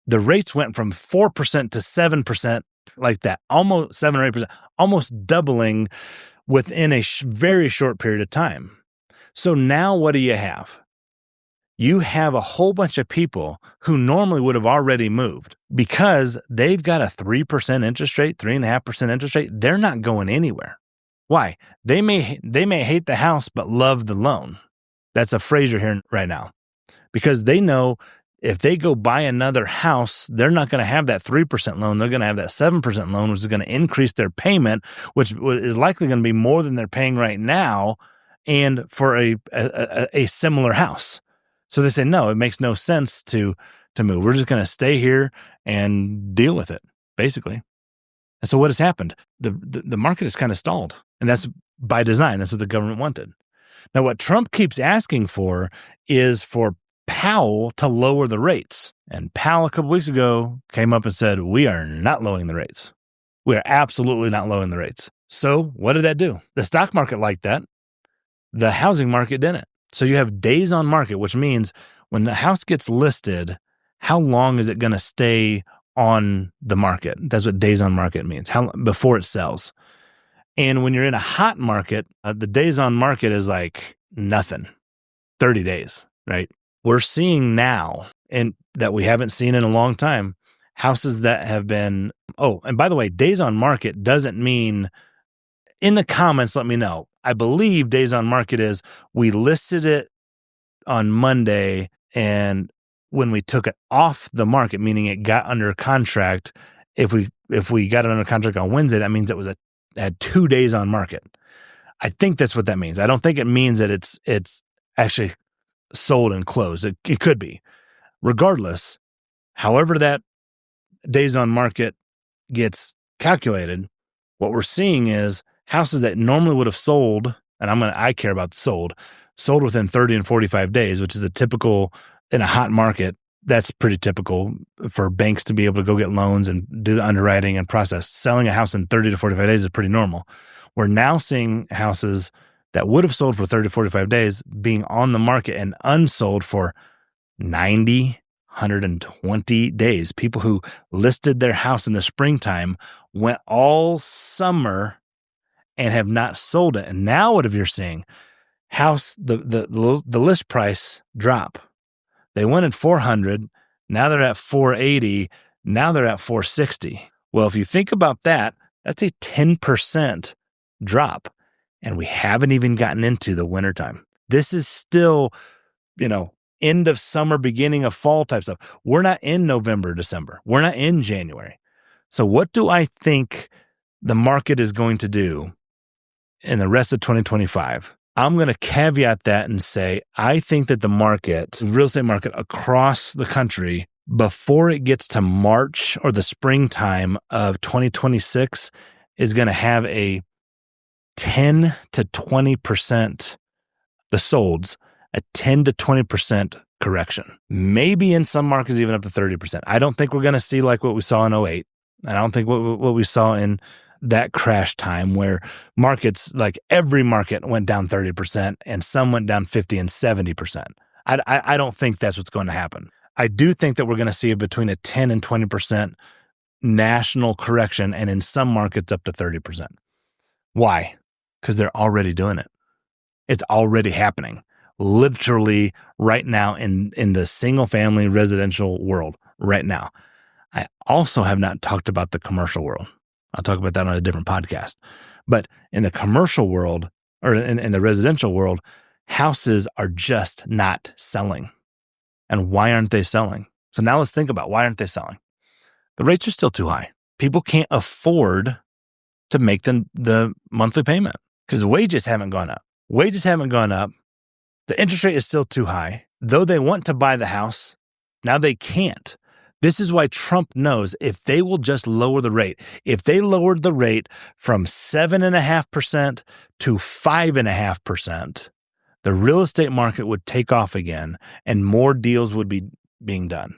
the rates went from 4% to 7%, like that, almost 7 or 8%, almost doubling within a very short period of time. So now what do you have? You have a whole bunch of people who normally would have already moved because they've got a 3% interest rate, 3.5% interest rate. They're not going anywhere. Why? They may hate the house, but love the loan. That's a phrase you're hearing right now, because they know if they go buy another house, they're not going to have that 3% loan. They're going to have that 7% loan, which is going to increase their payment, which is likely going to be more than they're paying right now, and for a similar house. So they say, no, it makes no sense to move. We're just going to stay here and deal with it, basically. And so what has happened? The market is kind of stalled, and that's by design. That's what the government wanted. Now, what Trump keeps asking for is for Powell to lower the rates. And Powell a couple weeks ago came up and said, we are not lowering the rates. We are absolutely not lowering the rates. So what did that do? The stock market liked that. The housing market didn't. So you have days on market, which means when the house gets listed, how long is it going to stay on the market? That's what days on market means, before it sells. And when you're in a hot market, the days on market is like nothing, 30 days, right? We're seeing now, and that we haven't seen in a long time, houses that have been, and by the way, days on market doesn't mean, in the comments, let me know. I believe days on market is we listed it on Monday, and when we took it off the market, meaning it got under contract, if we got it under contract on Wednesday, that means it had 2 days on market. I think that's what that means. I don't think it means that it's actually sold and closed. It could be. Regardless, however that days on market gets calculated, what we're seeing is houses that normally would have sold, and I care about sold within 30 and 45 days, which is the typical in a hot market. That's pretty typical for banks to be able to go get loans and do the underwriting and process. Selling a house in 30 to 45 days is pretty normal. We're now seeing houses that would have sold for 30 to 45 days being on the market and unsold for 90, 120 days. People who listed their house in the springtime went all summer and have not sold it. And now what if you're seeing the list price drop? They went at 400, now they're at 480, now they're at 460. Well, if you think about that, that's a 10% drop. And we haven't even gotten into the wintertime. This is still, end of summer, beginning of fall type stuff. We're not in November, December. We're not in January. So what do I think the market is going to do in the rest of 2025? I'm going to caveat that and say, I think that the real estate market across the country, before it gets to March or the springtime of 2026, is going to have a 10 to 20%, the solds, a 10 to 20% correction. Maybe in some markets, even up to 30%. I don't think we're going to see like what we saw in 2008. I don't think what we saw in that crash time where markets, like every market went down 30% and some went down 50 and 70%. I don't think that's what's going to happen. I do think that we're going to see between a 10 and 20% national correction, and in some markets up to 30%. Why? Because they're already doing it. It's already happening. Literally right now in the single family residential world right now. I also have not talked about the commercial world. I'll talk about that on a different podcast. But in the commercial world, or in the residential world, houses are just not selling. And why aren't they selling? So now let's think about, why aren't they selling? The rates are still too high. People can't afford to make the monthly payment because wages haven't gone up. Wages haven't gone up. The interest rate is still too high. Though they want to buy the house, now they can't. This is why Trump knows if they will just lower the rate, if they lowered the rate from 7.5% to 5.5%, the real estate market would take off again and more deals would be being done.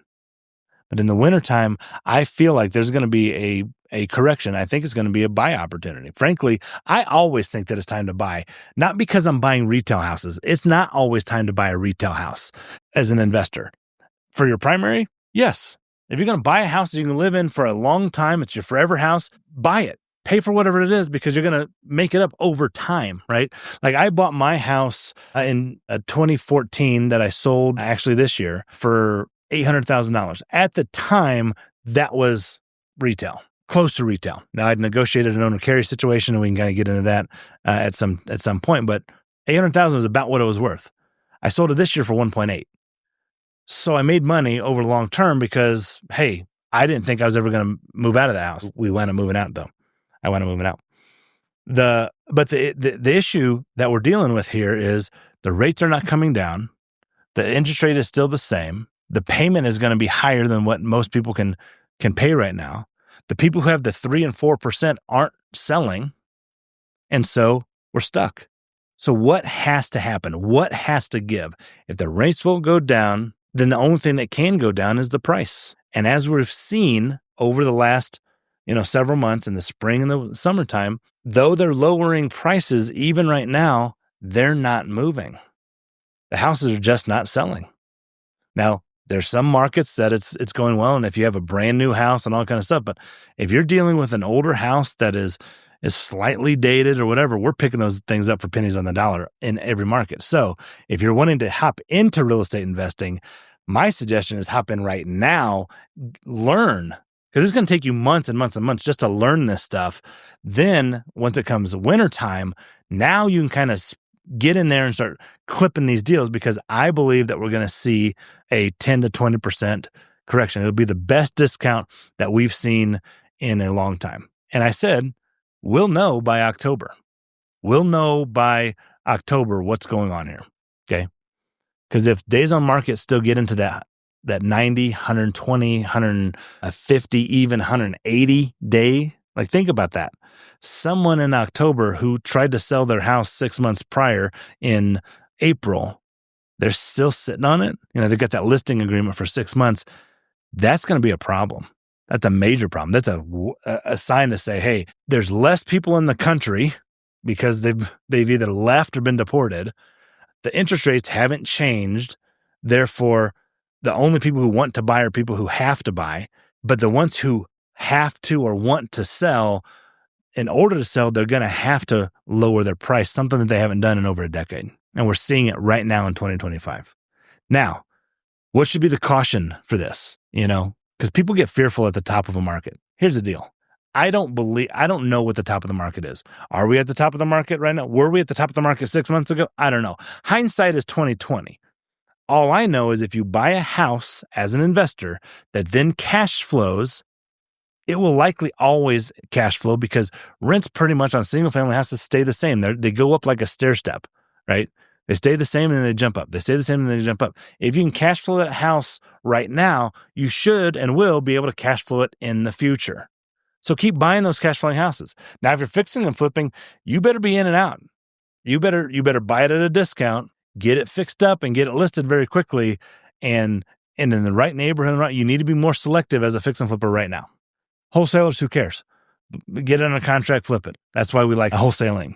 But in the wintertime, I feel like there's going to be a correction. I think it's going to be a buy opportunity. Frankly, I always think that it's time to buy, not because I'm buying retail houses. It's not always time to buy a retail house as an investor. For your primary, yes. If you're going to buy a house that you can live in for a long time, it's your forever house, buy it. Pay for whatever it is because you're going to make it up over time, right? Like I bought my house in 2014 that I sold actually this year for $800,000. At the time, that was retail, close to retail. Now I'd negotiated an owner carry situation, and we can kind of get into that at some point. But $800,000 was about what it was worth. I sold it this year for 1.8. So I made money over long term because, hey, I didn't think I was ever going to move out of the house. We wound up moving out though. I wound up moving out. But the issue that we're dealing with here is the rates are not coming down. The interest rate is still the same. The payment is going to be higher than what most people can pay right now. The people who have the 3 and 4% aren't selling. And so we're stuck. So what has to happen? What has to give? If the rates won't go down, then the only thing that can go down is the price. And as we've seen over the last several months in the spring and the summertime, though they're lowering prices, even right now, they're not moving. The houses are just not selling. Now, there's some markets that it's going well, and if you have a brand new house and all kind of stuff, but if you're dealing with an older house that is slightly dated or whatever, we're picking those things up for pennies on the dollar in every market. So if you're wanting to hop into real estate investing, my suggestion is hop in right now, learn. Because it's going to take you months and months and months just to learn this stuff. Then once it comes wintertime, now you can kind of get in there and start clipping these deals, because I believe that we're going to see a 10 to 20% correction. It'll be the best discount that we've seen in a long time. And I said, we'll know by October. We'll know by October what's going on here, okay? Because if days on market still get into that 90, 120, 150, even 180 day. Like, think about that. Someone in October who tried to sell their house 6 months prior in April, they're still sitting on it. They've got that listing agreement for 6 months. That's going to be a problem. That's a major problem. That's a sign to say, hey, there's less people in the country because they've either left or been deported. The interest rates haven't changed. Therefore, the only people who want to buy are people who have to buy, but the ones who have to or want to sell, in order to sell, they're going to have to lower their price, something that they haven't done in over a decade. And we're seeing it right now in 2025. Now, what should be the caution for this? Because people get fearful at the top of a market. Here's the deal. I don't know what the top of the market is. Are we at the top of the market right now? Were we at the top of the market 6 months ago? I don't know. Hindsight is 2020. All I know is if you buy a house as an investor that then cash flows, it will likely always cash flow because rents pretty much on single family houses stay the same. They go up like a stair step, right? They stay the same and then they jump up. They stay the same and then they jump up. If you can cash flow that house right now, you should and will be able to cash flow it in the future. So keep buying those cash flowing houses. Now, if you're fixing and flipping, you better be in and out. You better buy it at a discount. Get it fixed up and get it listed very quickly, and in the right neighborhood. You need to be more selective as a fix and flipper right now. Wholesalers, who cares? Get it on a contract, flip it. That's why we like wholesaling.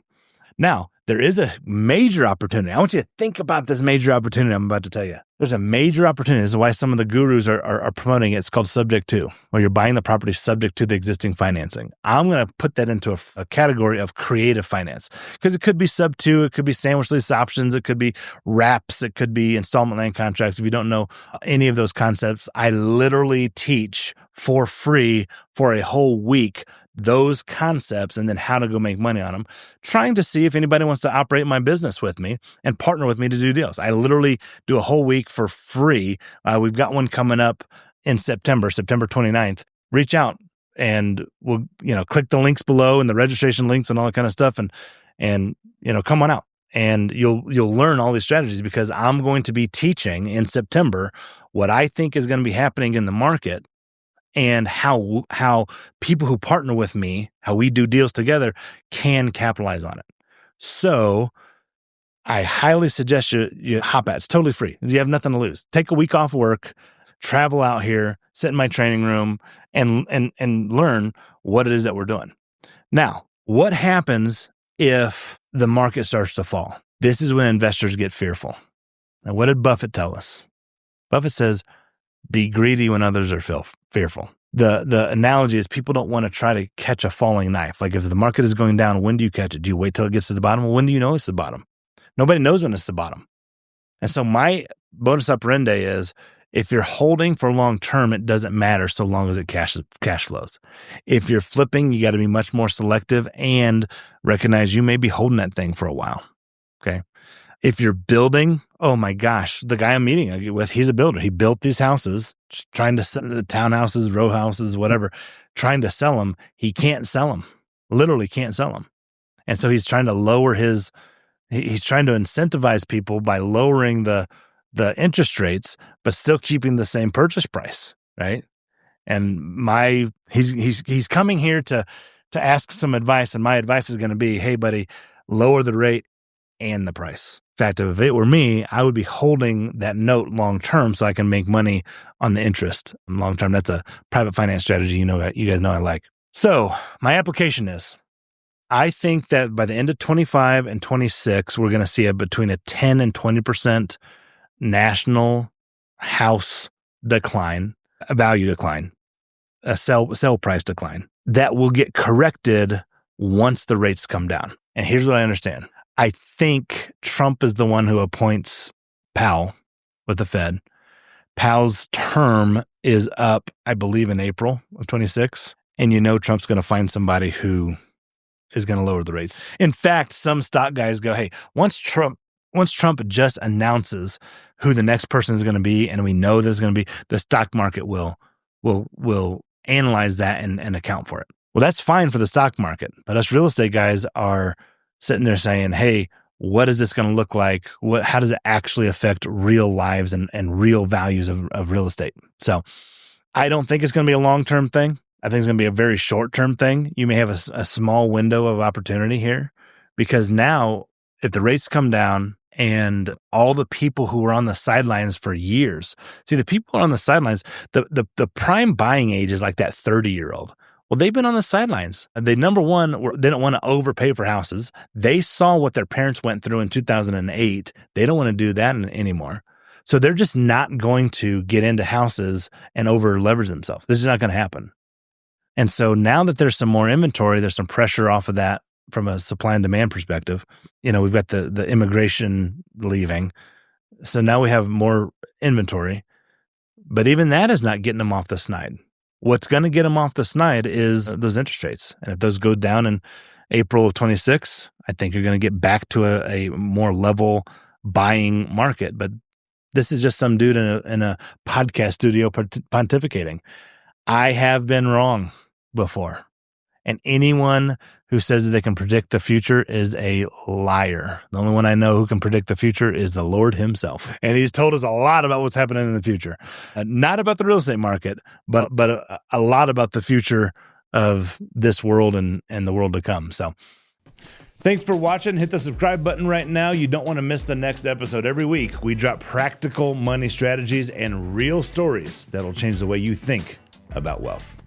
Now, there is a major opportunity. I want you to think about this major opportunity I'm about to tell you. There's a major opportunity. This is why some of the gurus are promoting it. It's called subject to, where you're buying the property subject to the existing financing. I'm going to put that into a category of creative finance, because it could be sub to, it could be sandwich lease options, it could be wraps, it could be installment land contracts. If you don't know any of those concepts, I literally teach for free for a whole week those concepts and then how to go make money on them, trying to see if anybody wants to operate my business with me and partner with me to do deals. I literally do a whole week for free. We've got one coming up in September 29th. Reach out and we'll, click the links below and the registration links and all that kind of stuff. And come on out and you'll learn all these strategies, because I'm going to be teaching in September what I think is going to be happening in the market, and how people who partner with me, how we do deals together, can capitalize on it. So I highly suggest you hop at it. It's totally free. You have nothing to lose. Take a week off work, travel out here, sit in my training room, and learn what it is that we're doing. Now, what happens if the market starts to fall? This is when investors get fearful. Now, what did Buffett tell us? Buffett says, Be greedy when others are fearful. The analogy is people don't want to try to catch a falling knife. Like if the market is going down, when do you catch it? Do you wait till it gets to the bottom? Well, when do you know it's the bottom? Nobody knows when it's the bottom. And so my modus operandi is if you're holding for long term, it doesn't matter so long as it cash flows. If you're flipping, you got to be much more selective and recognize you may be holding that thing for a while. Okay. If you're building, oh my gosh, the guy I'm meeting with, he's a builder. He built these houses, trying to sell the townhouses, row houses, whatever, trying to sell them. He can't sell them, literally can't sell them. And so he's trying to he's trying to incentivize people by lowering the interest rates, but still keeping the same purchase price, right? And he's coming here to ask some advice, and my advice is going to be, hey buddy, lower the rate and the price. In fact, if it were me, I would be holding that note long term so I can make money on the interest long term. That's a private finance strategy, you guys know I like. So my application is, I think that by the end of 25 and 26, we're going to see between a 10 and 20% national house decline, a value decline, a sell price decline that will get corrected once the rates come down. And here's what I understand. I think Trump is the one who appoints Powell with the Fed. Powell's term is up, I believe, in April of 26. And Trump's going to find somebody who is going to lower the rates. In fact, some stock guys go, hey, once Trump just announces who the next person is going to be, and we know there's going to be, the stock market will analyze that and account for it. Well, that's fine for the stock market, but us real estate guys are sitting there saying, hey, what is this going to look like? How does it actually affect real lives and real values of real estate? So I don't think it's going to be a long-term thing. I think it's going to be a very short-term thing. You may have a small window of opportunity here, because now if the rates come down and all the people who were on the sidelines for years, see, the people on the sidelines, the prime buying age is like that 30-year-old. Well, they've been on the sidelines. They, number one, they don't want to overpay for houses. They saw what their parents went through in 2008. They don't want to do that anymore. So they're just not going to get into houses and over leverage themselves. This is not going to happen. And so now that there's some more inventory, there's some pressure off of that from a supply and demand perspective. We've got the immigration leaving. So now we have more inventory. But even that is not getting them off the snide. What's going to get them off the snide is those interest rates. And if those go down in April of 26, I think you're going to get back to a more level buying market. But this is just some dude in a podcast studio pontificating. I have been wrong before. And anyone who says that they can predict the future is a liar. The only one I know who can predict the future is the Lord himself. And he's told us a lot about what's happening in the future. Not about the real estate market, but a lot about the future of this world and the world to come. So thanks for watching. Hit the subscribe button right now. You don't want to miss the next episode. Every week, we drop practical money strategies and real stories that'll change the way you think about wealth.